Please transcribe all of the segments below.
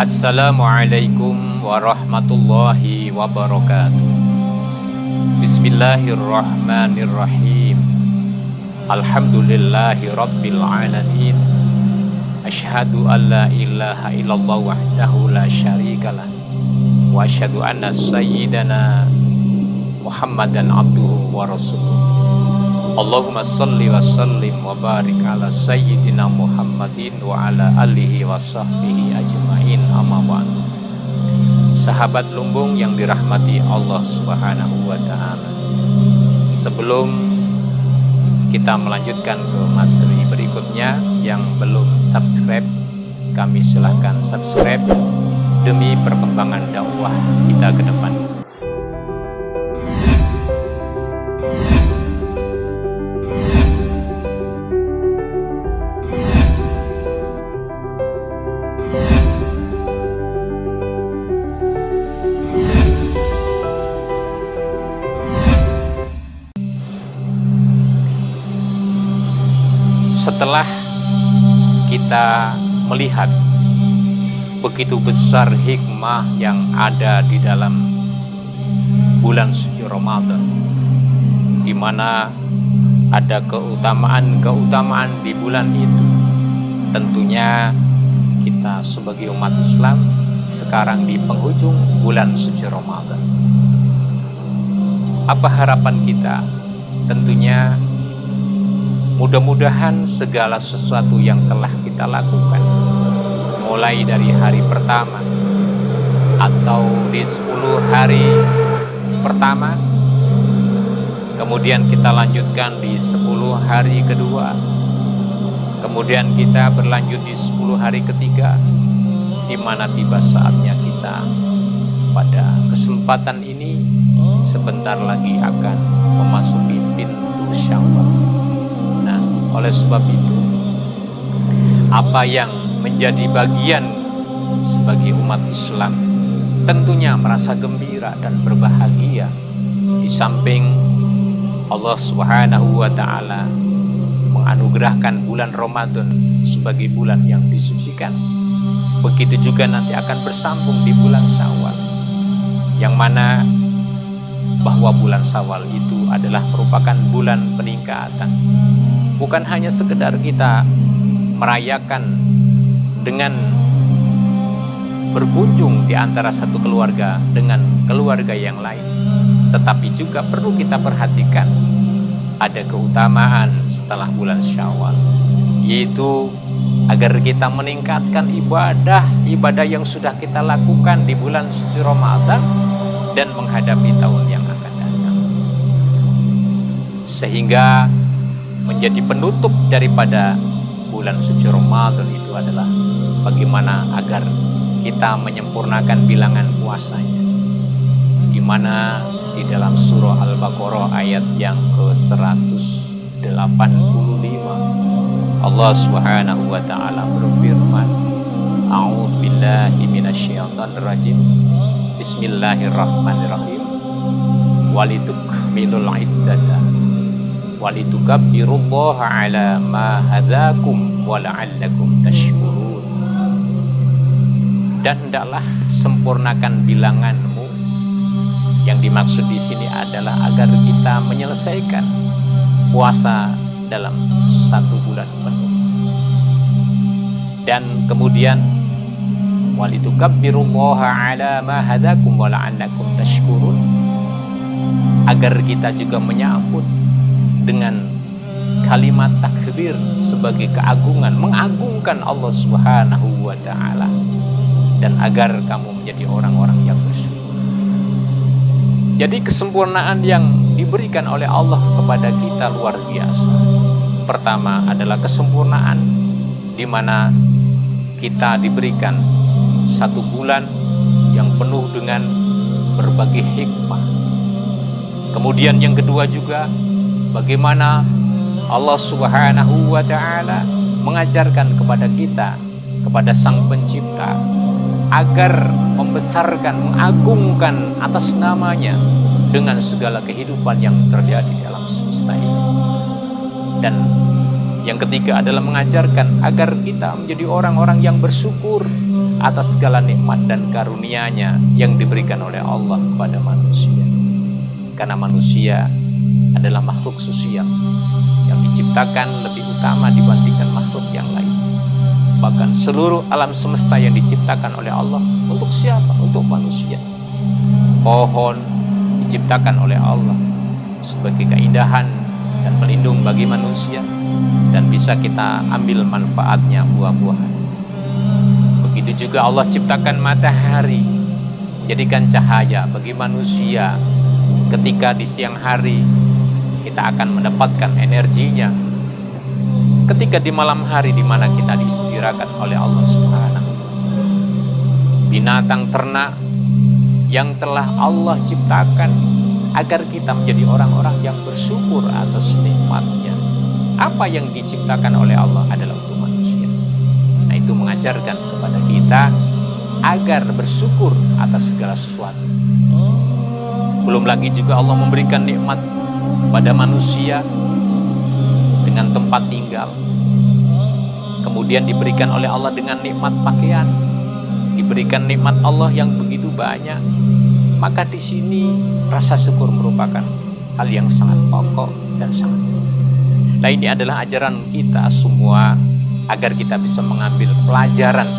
Assalamualaikum warahmatullahi wabarakatuh. Bismillahirrahmanirrahim. Alhamdulillahi rabbil alamin. Asyhadu an la ilaha illallah wahdahu la syarikalah. Wa asyhadu anna sayyidana Muhammadan abduhu wa rasuluh. Allahumma salli wa sallim wa barik ala sayyidina Muhammadin wa ala alihi wa sahbihi ajma'in, amma ba'du. Sahabat lumbung yang dirahmati Allah Subhanahu wa ta'ala, sebelum kita melanjutkan ke materi berikutnya, yang belum subscribe, kami silahkan subscribe demi perkembangan dakwah kita ke depan. Setelah kita melihat begitu besar hikmah yang ada di dalam bulan suci Ramadan, di mana ada keutamaan di bulan itu, tentunya kita sebagai umat Islam sekarang di penghujung bulan suci Ramadan. Apa harapan kita? Tentunya mudah-mudahan segala sesuatu yang telah kita lakukan, mulai dari hari pertama atau di 10 hari pertama, kemudian kita lanjutkan di 10 hari kedua, kemudian kita berlanjut di 10 hari ketiga, di mana tiba saatnya kita pada kesempatan ini sebentar lagi akan memasuki pintu Syawal. Oleh sebab itu, apa yang menjadi bagian sebagai umat Islam tentunya merasa gembira dan berbahagia. Di samping Allah Subhanahu wa ta'ala menganugerahkan bulan Ramadan sebagai bulan yang disucikan, begitu juga nanti akan bersambung di bulan Syawal, yang mana bahwa bulan Syawal itu adalah merupakan bulan peningkatan. Bukan hanya sekedar kita merayakan dengan berkunjung di antara satu keluarga dengan keluarga yang lain, tetapi juga perlu kita perhatikan ada keutamaan setelah bulan Syawal, yaitu agar kita meningkatkan ibadah yang sudah kita lakukan di bulan suci Ramadan dan menghadapi tahun yang akan datang, sehingga menjadi penutup daripada bulan suci Ramadan itu adalah bagaimana agar kita menyempurnakan bilangan puasanya, di mana di dalam surah Al-Baqarah ayat yang ke-185 Allah Subhanahu wa ta'ala berfirman, A'udzu billahi minasyaitonir rajim. Bismillahirrahmanirrahim. Walitukmilul iddata walitukabbirullaha ala ma hadakum wa la'allakum tashkurun. Dan hendaklah sempurnakan bilanganmu. Yang dimaksud di sini adalah agar kita menyelesaikan puasa dalam 1 bulan penuh. Dan kemudian walitukabbirullaha ala ma hadakum wa la'allakum tashkurun, agar kita juga menyambut dengan kalimat takbir sebagai keagungan, mengagungkan Allah Subhanahu wa ta'ala, dan agar kamu menjadi orang-orang yang bersyukur. Jadi kesempurnaan yang diberikan oleh Allah kepada kita luar biasa. Pertama adalah kesempurnaan di mana kita diberikan 1 bulan yang penuh dengan berbagai hikmah. Kemudian yang kedua juga, bagaimana Allah Subhanahu wa ta'ala mengajarkan kepada kita, kepada Sang Pencipta, agar membesarkan, mengagungkan atas namanya dengan segala kehidupan yang terjadi dalam semesta ini. Dan yang ketiga adalah mengajarkan agar kita menjadi orang-orang yang bersyukur atas segala nikmat dan karunia-Nya yang diberikan oleh Allah kepada manusia. Karena manusia adalah makhluk sosial yang diciptakan lebih utama dibandingkan makhluk yang lain. Bahkan seluruh alam semesta yang diciptakan oleh Allah untuk siapa? Untuk manusia. Pohon diciptakan oleh Allah sebagai keindahan dan pelindung bagi manusia, dan bisa kita ambil manfaatnya, buah-buahan. Begitu juga Allah ciptakan matahari, jadikan cahaya bagi manusia. Ketika di siang hari kita akan mendapatkan energinya, ketika di malam hari di mana kita diistirahatkan oleh Allah Subhanahu. Binatang ternak yang telah Allah ciptakan agar kita menjadi orang-orang yang bersyukur atas nikmatnya. Apa yang diciptakan oleh Allah adalah untuk manusia. Nah, itu mengajarkan kepada kita agar bersyukur atas segala sesuatu. Belum lagi juga Allah memberikan nikmat pada manusia dengan tempat tinggal. Kemudian diberikan oleh Allah dengan nikmat pakaian. Diberikan nikmat Allah yang begitu banyak. Maka di sini rasa syukur merupakan hal yang sangat pokok dan sangat penting. Nah, ini adalah ajaran kita semua agar kita bisa mengambil pelajaran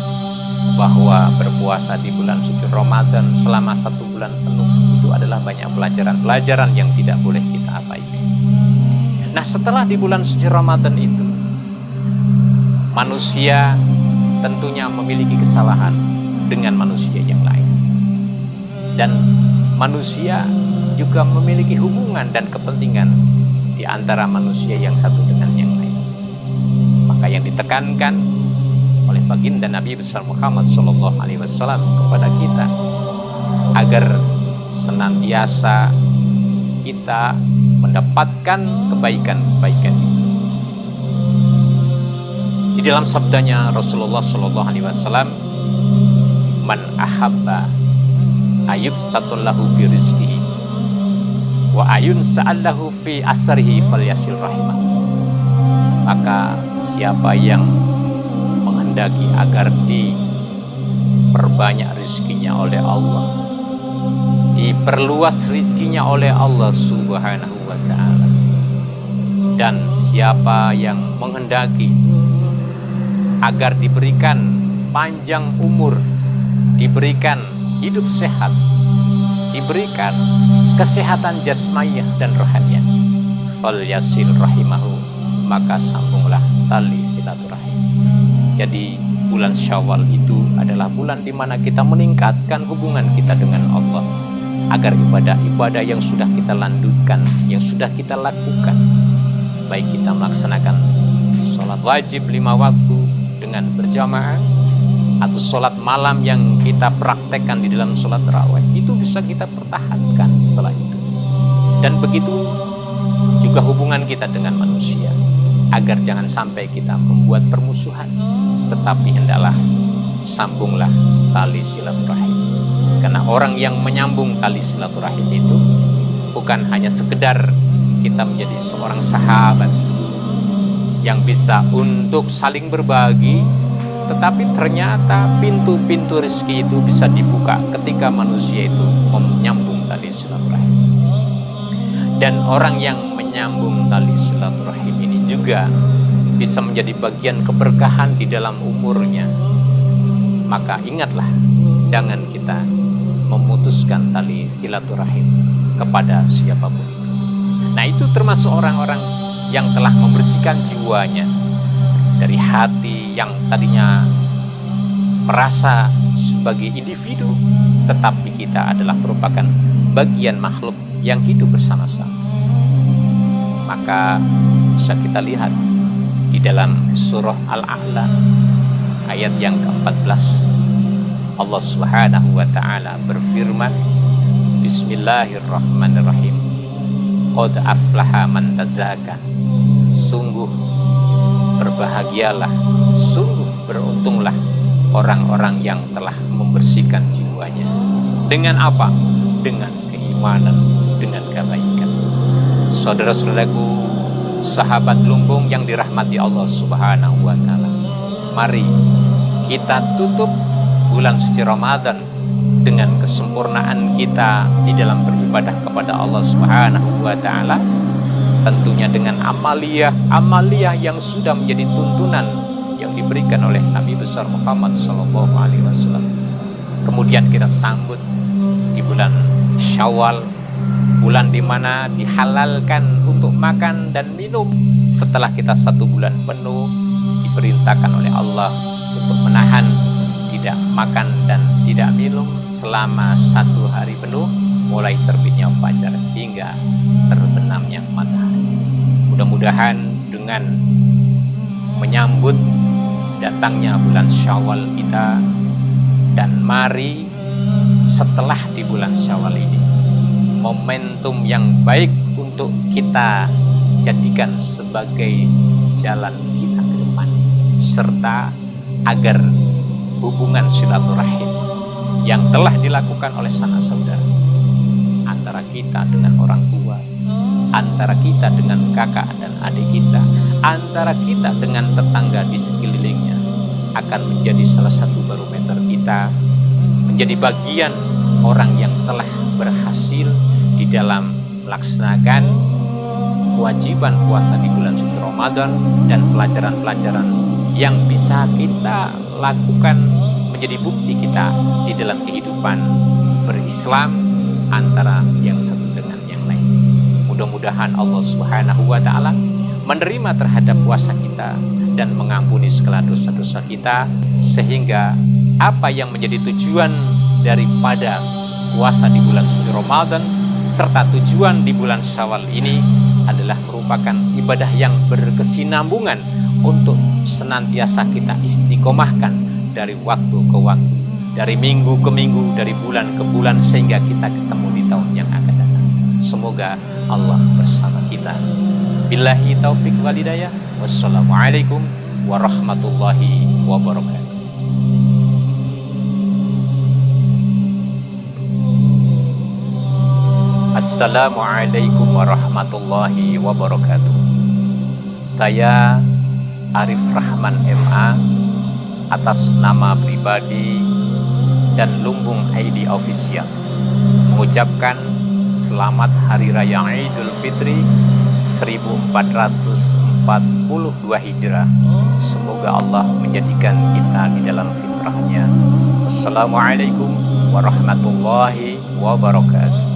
bahwa berpuasa di bulan suci Ramadan selama 1 bulan penuh itu adalah banyak pelajaran-pelajaran yang tidak boleh kita abaikan. Nah, setelah di bulan suci Ramadan itu, manusia tentunya memiliki kesalahan dengan manusia yang lain. Dan manusia juga memiliki hubungan dan kepentingan di antara manusia yang satu dengan yang lain. Maka yang ditekankan oleh baginda Nabi besar Muhammad SAW kepada kita agar senantiasa kita mendapatkan kebaikan-kebaikan itu. Di dalam sabdanya Rasulullah SAW, man ahabba ayub satullahu fi rizkihi wa ayun sa'allahu fi asrihi falyasil rahimah. Maka siapa yang menghendaki agar diperbanyak rizkinya oleh Allah, diperluas rizkinya oleh Allah Subhanahu wa ta'ala, dan siapa yang menghendaki agar diberikan panjang umur, diberikan hidup sehat, diberikan kesehatan jasmaniah dan rohaniah, fal yasil rahimahu, maka sambunglah tali silaturahim. Jadi bulan Syawal itu adalah bulan di mana kita meningkatkan hubungan kita dengan Allah, agar ibadah-ibadah yang sudah kita lanjutkan, yang sudah kita lakukan, baik kita melaksanakan sholat wajib 5 waktu dengan berjamaah, atau sholat malam yang kita praktekkan di dalam sholat tarawih, itu bisa kita pertahankan setelah itu. Dan begitu juga hubungan kita dengan manusia, agar jangan sampai kita membuat permusuhan, tetapi hendaklah sambunglah tali silaturahim. Karena orang yang menyambung tali silaturahim itu bukan hanya sekedar kita menjadi seorang sahabat yang bisa untuk saling berbagi, tetapi ternyata pintu-pintu rezeki itu bisa dibuka ketika manusia itu menyambung tali silaturahim. Dan orang yang menyambung tali silaturahim ini juga bisa menjadi bagian keberkahan di dalam umurnya. Maka ingatlah, jangan kita memutuskan tali silaturahim kepada siapapun itu. Nah, itu termasuk orang-orang yang telah membersihkan jiwanya dari hati yang tadinya merasa sebagai individu, tetapi kita adalah merupakan bagian makhluk yang hidup bersama-sama. Maka bisa kita lihat di dalam surah Al-A'la ayat yang ke-14, Allah Subhanahu wa ta'ala berfirman, Bismillahirrahmanirrahim, qad aflaha man tazakka, sungguh berbahagialah, sungguh beruntunglah orang-orang yang telah membersihkan jiwanya. Dengan apa? Dengan keimanan, dengan kebaikan. Saudara-saudaraku, sahabat lumbung yang dirahmati Allah Subhanahu wa ta'ala, mari kita tutup bulan suci Ramadan dengan kesempurnaan kita di dalam beribadah kepada Allah Subhanahu wa taala, tentunya dengan amaliyah yang sudah menjadi tuntunan yang diberikan oleh Nabi besar Muhammad sallallahu alaihi wasallam. Kemudian kita sambut di bulan Syawal, bulan di mana dihalalkan untuk makan dan minum setelah kita 1 bulan penuh diperintahkan oleh Allah untuk menahan tidak makan dan tidak minum selama 1 hari penuh, mulai terbitnya fajar hingga terbenamnya matahari. Mudah-mudahan dengan menyambut datangnya bulan Syawal kita, dan mari setelah di bulan Syawal ini momentum yang baik untuk kita jadikan sebagai jalan kita ke depan, serta agar hubungan silaturahim yang telah dilakukan oleh sanak saudara antara kita dengan orang tua, antara kita dengan kakak dan adik kita, antara kita dengan tetangga di sekelilingnya akan menjadi salah satu barometer kita menjadi bagian orang yang telah berhasil di dalam melaksanakan kewajiban puasa di bulan suci Ramadan dan pelajaran-pelajaran yang bisa kita lakukan menjadi bukti kita di dalam kehidupan berislam antara yang satu dengan yang lain. Mudah-mudahan Allah Subhanahu wa taala menerima terhadap puasa kita dan mengampuni segala dosa-dosa kita, sehingga apa yang menjadi tujuan daripada puasa di bulan suci Ramadan serta tujuan di bulan Syawal ini adalah merupakan ibadah yang berkesinambungan untuk senantiasa kita istiqomahkan dari waktu ke waktu, dari minggu ke minggu, dari bulan ke bulan, sehingga kita ketemu di tahun yang akan datang. Semoga Allah bersama kita. Billahi taufik wal hidayah. Wassalamualaikum warahmatullahi wabarakatuh. Assalamualaikum warahmatullahi wabarakatuh. Saya Arif Rahman MA atas nama pribadi dan Lumbung ID Official mengucapkan selamat Hari Raya Idul Fitri 1442 Hijrah. Semoga Allah menjadikan kita di dalam fitrahnya. Assalamualaikum warahmatullahi wabarakatuh.